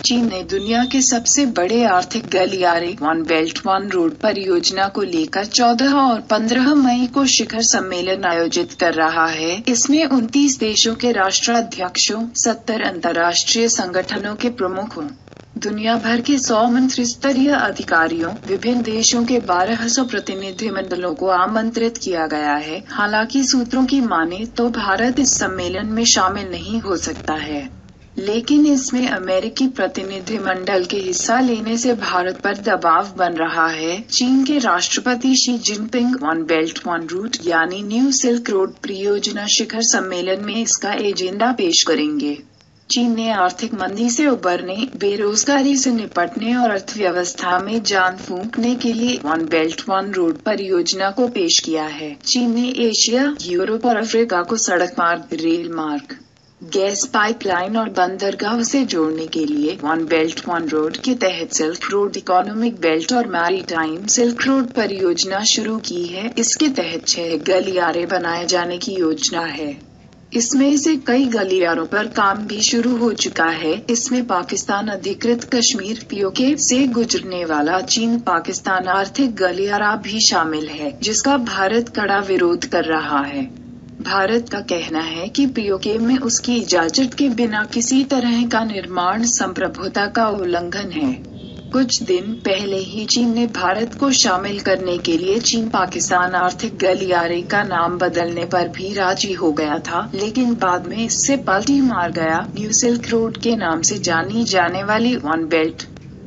चीन ने दुनिया के सबसे बड़े आर्थिक गलियारे वन बेल्ट वन रोड परियोजना को लेकर 14 और 15 मई को शिखर सम्मेलन आयोजित कर रहा है। इसमें 29 देशों के राष्ट्राध्यक्षों, 70 अंतर्राष्ट्रीय संगठनों के प्रमुखों, दुनिया भर के 100 मंत्री स्तरीय अधिकारियों, विभिन्न देशों के 1200 प्रतिनिधिमंडलों को आमंत्रित किया गया है। हालांकि सूत्रों की माने तो भारत इस सम्मेलन में शामिल नहीं हो सकता है, लेकिन इसमें अमेरिकी प्रतिनिधिमंडल के हिस्सा लेने से भारत पर दबाव बन रहा है। चीन के राष्ट्रपति Xi Jinping one belt one road यानी न्यू सिल्क रोड परियोजना शिखर सम्मेलन में इसका एजेंडा पेश करेंगे। चीन ने आर्थिक मंदी से उबरने, बेरोजगारी से निपटने और अर्थव्यवस्था में जान फूंकने के लिए वन बेल्ट वन रोड परियोजना को पेश किया है। चीन ने एशिया, यूरोप और अफ्रीका को सड़क मार्ग, रेल मार्ग, गैस पाइपलाइन और बंदरगाह से जोड़ने के लिए वन बेल्ट वन रोड के तहत सिल्क रोड इकोनॉमिक बेल्ट और मैरीटाइम सिल्क रोड परियोजना शुरू की है। इसके तहत 6 गलियारे बनाए जाने की योजना है। इसमें से कई गलियारों पर काम भी शुरू हो चुका है। इसमें पाकिस्तान अधिकृत कश्मीर पीओके से गुजरने वाला चीन पाकिस्तान आर्थिक गलियारा भी शामिल है, जिसका भारत कड़ा विरोध कर रहा है। भारत का कहना है कि पीओके में उसकी इजाजत के बिना किसी तरह का निर्माण संप्रभुता का उल्लंघन है। कुछ दिन पहले ही चीन ने भारत को शामिल करने के लिए चीन पाकिस्तान आर्थिक गलियारे का नाम बदलने पर भी राजी हो गया था, लेकिन बाद में इससे पलटी मार गया। न्यू सिल्क रोड के नाम से जानी जाने वाली वन बेल्ट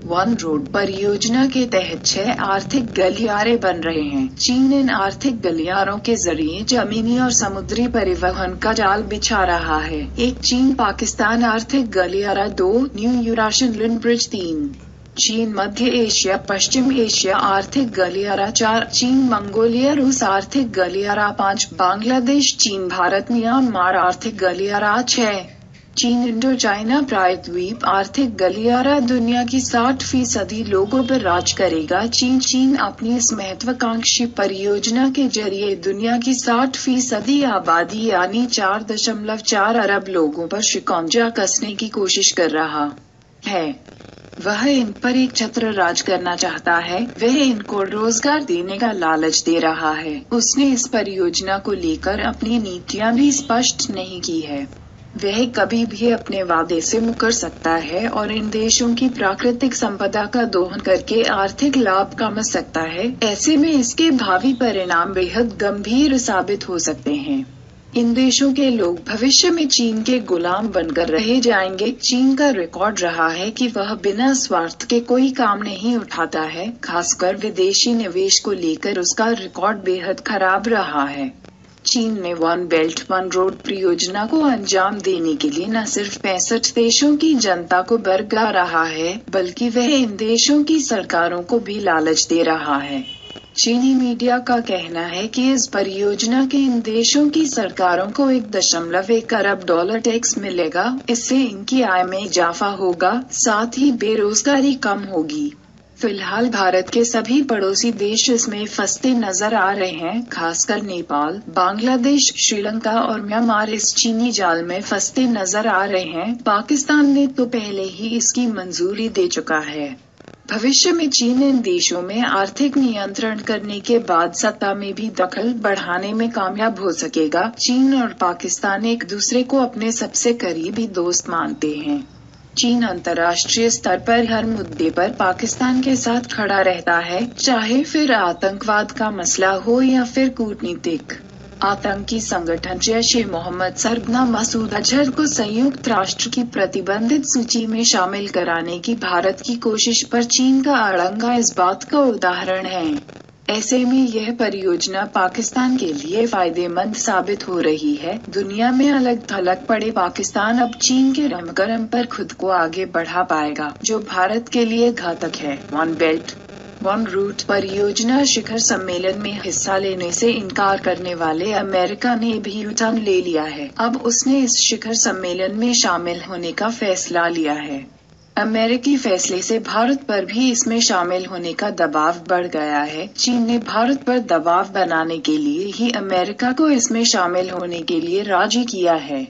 वन रोड परियोजना के तहत 6 आर्थिक गलियारे बन रहे हैं। चीन इन आर्थिक गलियारों के जरिए जमीनी और समुद्री परिवहन का जाल बिछा रहा है। 1 चीन पाकिस्तान आर्थिक गलियारा, 2 न्यू यूराशियन लिंक ब्रिज, 3 चीन मध्य एशिया पश्चिम एशिया आर्थिक गलियारा, 4 चीन मंगोलिया रूस आर्थिक गलियारा, 5 बांग्लादेश चीन भारत म्यांमार आर्थिक गलियारा, 6 चीन इंडो चाइना प्रायद्वीप आर्थिक गलियारा दुनिया की 60% लोगों पर राज करेगा। चीन अपनी इस महत्वाकांक्षी परियोजना के जरिए दुनिया की 60% आबादी यानी 4.4 अरब लोगों पर शिकंजा कसने की कोशिश कर रहा है। वह इन पर एक छत्र राज करना चाहता है। वह इनको रोजगार देने का लालच दे रहा है। उसने इस परियोजना को लेकर अपनी नीतियां भी स्पष्ट नहीं की है। वह कभी भी अपने वादे से मुकर सकता है और इन देशों की प्राकृतिक संपदा का दोहन करके आर्थिक लाभ कमा सकता है। ऐसे में इसके भावी परिणाम बेहद गंभीर साबित हो सकते हैं। इन देशों के लोग भविष्य में चीन के गुलाम बनकर रह जाएंगे। चीन का रिकॉर्ड रहा है कि वह बिना स्वार्थ के कोई काम नहीं उठाता है। खासकर विदेशी निवेश को लेकर उसका रिकॉर्ड बेहद खराब रहा है। चीन ने वन बेल्ट वन रोड परियोजना को अंजाम देने के लिए न सिर्फ 65 देशों की जनता को बरगला रहा है, बल्कि वह इन देशों की सरकारों को भी लालच दे रहा है। चीनी मीडिया का कहना है कि इस परियोजना के इन देशों की सरकारों को $1.1 अरब टैक्स मिलेगा। इससे इनकी आय में इजाफा होगा, साथ ही बेरोजगारी कम होगी। फिलहाल भारत के सभी पड़ोसी देश इसमें फंसते नजर आ रहे हैं। खासकर नेपाल, बांग्लादेश, श्रीलंका और म्यांमार इस चीनी जाल में फंसते नजर आ रहे हैं। पाकिस्तान ने तो पहले ही इसकी मंजूरी दे चुका है। भविष्य में चीन इन देशों में आर्थिक नियंत्रण करने के बाद सत्ता में भी दखल बढ़ाने में कामयाब हो सकेगा। चीन और पाकिस्तान एक दूसरे को अपने सबसे करीबी दोस्त मानते हैं। चीन अंतर्राष्ट्रीय स्तर पर हर मुद्दे पर पाकिस्तान के साथ खड़ा रहता है, चाहे फिर आतंकवाद का मसला हो या फिर कूटनीतिक। आतंकी संगठन जैश-ए-मोहम्मद सरगना मसूद अजहर को संयुक्त राष्ट्र की प्रतिबंधित सूची में शामिल कराने की भारत की कोशिश पर चीन का अड़ंगा इस बात का उदाहरण है। ऐसे में यह परियोजना पाकिस्तान के लिए फायदेमंद साबित हो रही है। दुनिया में अलग थलग पड़े पाकिस्तान अब चीन के रमगरम पर खुद को आगे बढ़ा पाएगा, जो भारत के लिए घातक है। वन बेल्ट वन रूट परियोजना शिखर सम्मेलन में हिस्सा लेने से इनकार करने वाले अमेरिका ने भी यू-टर्न ले लिया है। अब उसने इस शिखर सम्मेलन में शामिल होने का फैसला लिया है। अमेरिकी फैसले से भारत पर भी इसमें शामिल होने का दबाव बढ़ गया है। चीन ने भारत पर दबाव बनाने के लिए ही अमेरिका को इसमें शामिल होने के लिए राजी किया है।